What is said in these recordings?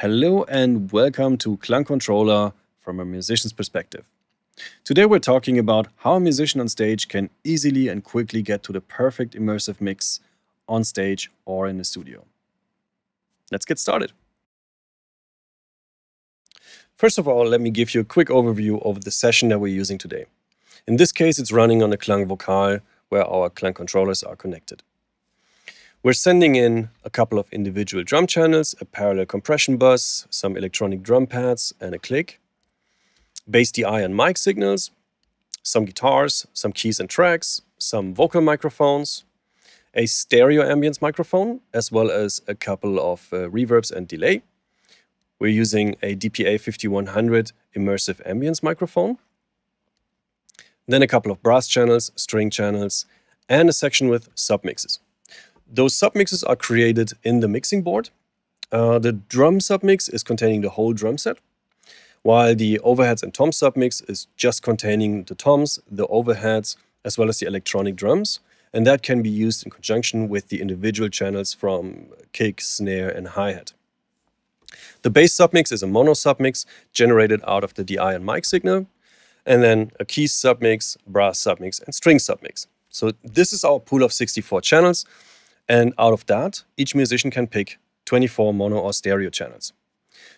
Hello and welcome to KLANG Controller from a musician's perspective. Today we're talking about how a musician on stage can easily and quickly get to the perfect immersive mix on stage or in the studio. Let's get started. First of all, let me give you a quick overview of the session that we're using today. In this case, it's running on the KLANG Vocal where our KLANG controllers are connected. We're sending in a couple of individual drum channels, a parallel compression bus, some electronic drum pads and a click, bass DI and mic signals, some guitars, some keys and tracks, some vocal microphones, a stereo ambience microphone, as well as a couple of reverbs and delay. We're using a DPA 5100 immersive ambience microphone, then a couple of brass channels, string channels, and a section with submixes. Those submixes are created in the mixing board. The drum submix is containing the whole drum set, while the overheads and toms submix is just containing the toms, the overheads, as well as the electronic drums, and that can be used in conjunction with the individual channels from kick, snare, and hi-hat. The bass submix is a mono submix generated out of the DI and mic signal, and then a keys submix, brass submix, and string submix. So this is our pool of 64 channels. And out of that, each musician can pick 24 mono or stereo channels.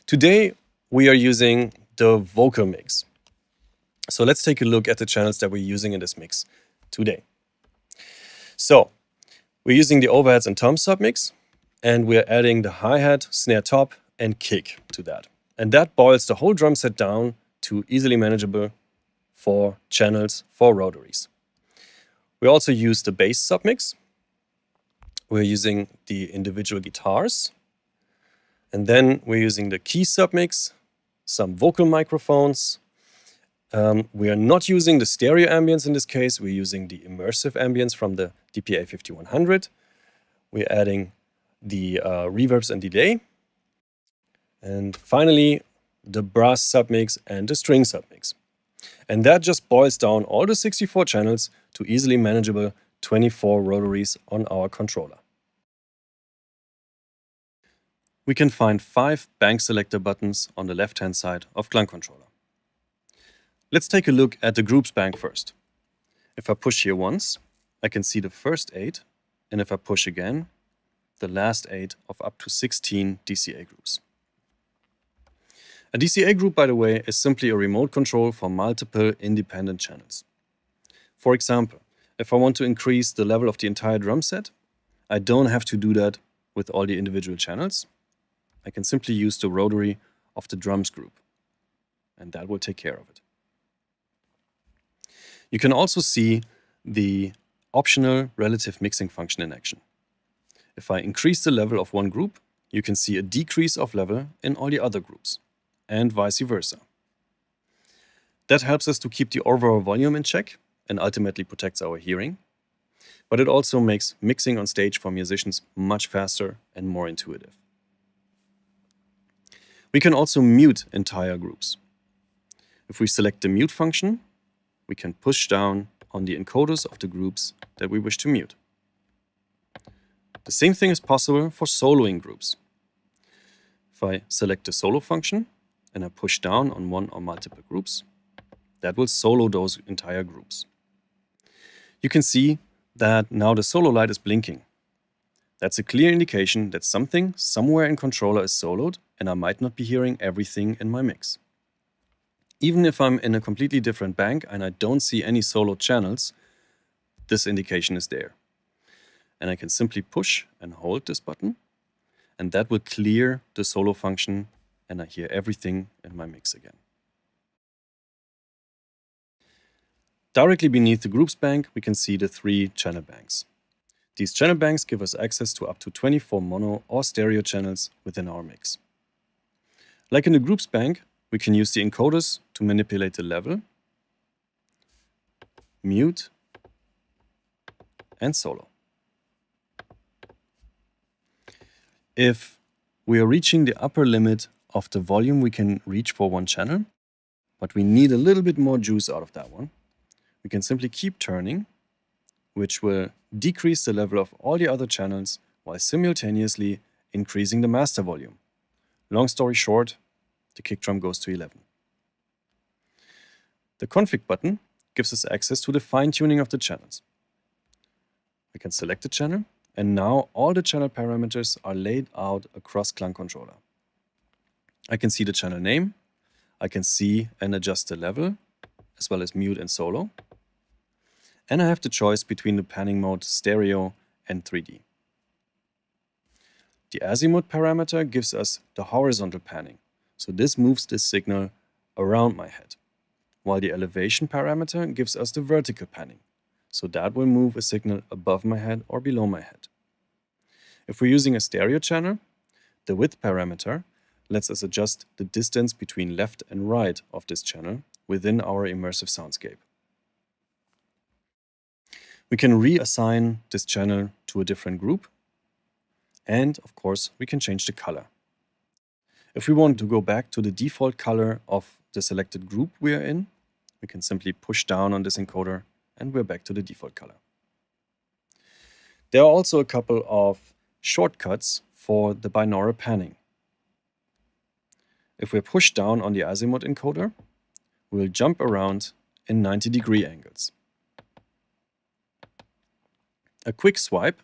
Today, we are using the vocal mix. So let's take a look at the channels that we're using in this mix today. So we're using the overheads and toms submix, and we're adding the hi-hat, snare top, and kick to that. And that boils the whole drum set down to easily manageable 4 channels, 4 rotaries. We also use the bass submix. We're using the individual guitars, and then we're using the key submix, some vocal microphones. We are not using the stereo ambience in this case, we're using the immersive ambience from the DPA 5100. We're adding the reverbs and delay. And finally, the brass submix and the string submix. And that just boils down all the 64 channels to easily manageable 24 rotaries on our controller. We can find 5 bank selector buttons on the left-hand side of KLANG controller. Let's take a look at the groups bank first. If I push here once, I can see the first 8, and if I push again, the last 8 of up to 16 DCA groups. A DCA group, by the way, is simply a remote control for multiple independent channels. For example, if I want to increase the level of the entire drum set, I don't have to do that with all the individual channels. I can simply use the rotary of the drums group, and that will take care of it. You can also see the optional relative mixing function in action. If I increase the level of one group, you can see a decrease of level in all the other groups, and vice versa. That helps us to keep the overall volume in check and ultimately protects our hearing, but it also makes mixing on stage for musicians much faster and more intuitive. We can also mute entire groups. If we select the mute function, we can push down on the encoders of the groups that we wish to mute. The same thing is possible for soloing groups. If I select the solo function and I push down on one or multiple groups, that will solo those entire groups. You can see that now the solo light is blinking. That's a clear indication that something somewhere in controller is soloed and I might not be hearing everything in my mix. Even if I'm in a completely different bank and I don't see any solo channels, this indication is there. And I can simply push and hold this button, and that will clear the solo function and I hear everything in my mix again. Directly beneath the groups bank, we can see the 3 channel banks. These channel banks give us access to up to 24 mono or stereo channels within our mix. Like in the groups bank, we can use the encoders to manipulate the level, mute, and solo. If we are reaching the upper limit of the volume we can reach for one channel, but we need a little bit more juice out of that one, we can simply keep turning, which will decrease the level of all the other channels while simultaneously increasing the master volume. Long story short, the kick drum goes to 11. The config button gives us access to the fine-tuning of the channels. We can select the channel, and now all the channel parameters are laid out across KLANG controller. I can see the channel name, I can see and adjust the level, as well as mute and solo. And I have the choice between the panning mode stereo and 3D. The azimuth parameter gives us the horizontal panning, so this moves this signal around my head, while the elevation parameter gives us the vertical panning, so that will move a signal above my head or below my head. If we're using a stereo channel, the width parameter lets us adjust the distance between left and right of this channel within our immersive soundscape. We can reassign this channel to a different group, and of course we can change the color. If we want to go back to the default color of the selected group we are in, we can simply push down on this encoder and we're back to the default color. There are also a couple of shortcuts for the binaural panning. If we push down on the azimuth encoder, we'll jump around in 90-degree angles. A quick swipe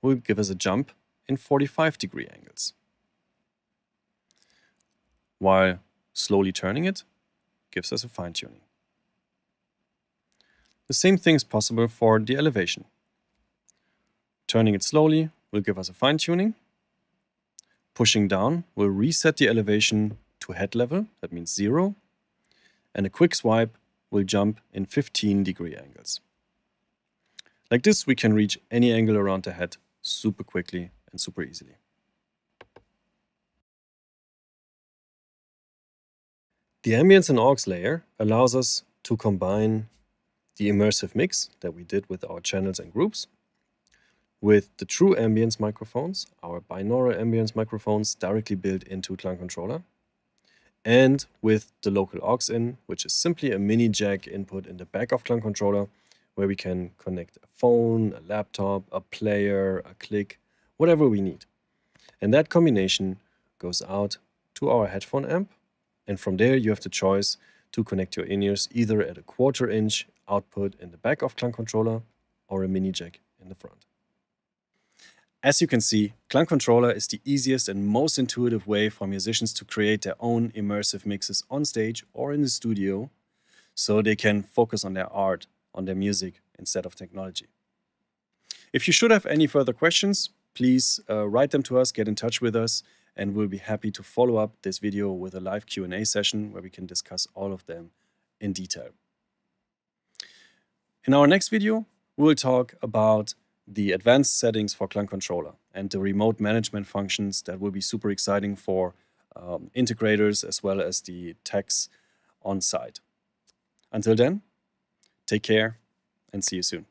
will give us a jump in 45-degree angles, while slowly turning it gives us a fine-tuning. The same thing is possible for the elevation. Turning it slowly will give us a fine-tuning. Pushing down will reset the elevation to head level, that means 0, and a quick swipe will jump in 15-degree angles. Like this, we can reach any angle around the head super quickly and super easily. The AMBIAUX and AUX layer allows us to combine the immersive mix that we did with our channels and groups with the true ambience microphones, our binaural ambience microphones directly built into KLANG controller, and with the local aux in, which is simply a mini jack input in the back of KLANG controller, where we can connect a phone, a laptop, a player, a click, whatever we need. And that combination goes out to our headphone amp, and from there you have the choice to connect your in-ears either at a 1/4 inch output in the back of KLANG controller or a mini jack in the front. As you can see, KLANG controller is the easiest and most intuitive way for musicians to create their own immersive mixes on stage or in the studio, so they can focus on their art, on their music, instead of technology. If you should have any further questions, please write them to us, get in touch with us, and we'll be happy to follow up this video with a live Q&A session where we can discuss all of them in detail. In our next video, we'll talk about the advanced settings for KLANG controller and the remote management functions that will be super exciting for integrators as well as the techs on site. Until then, take care and see you soon.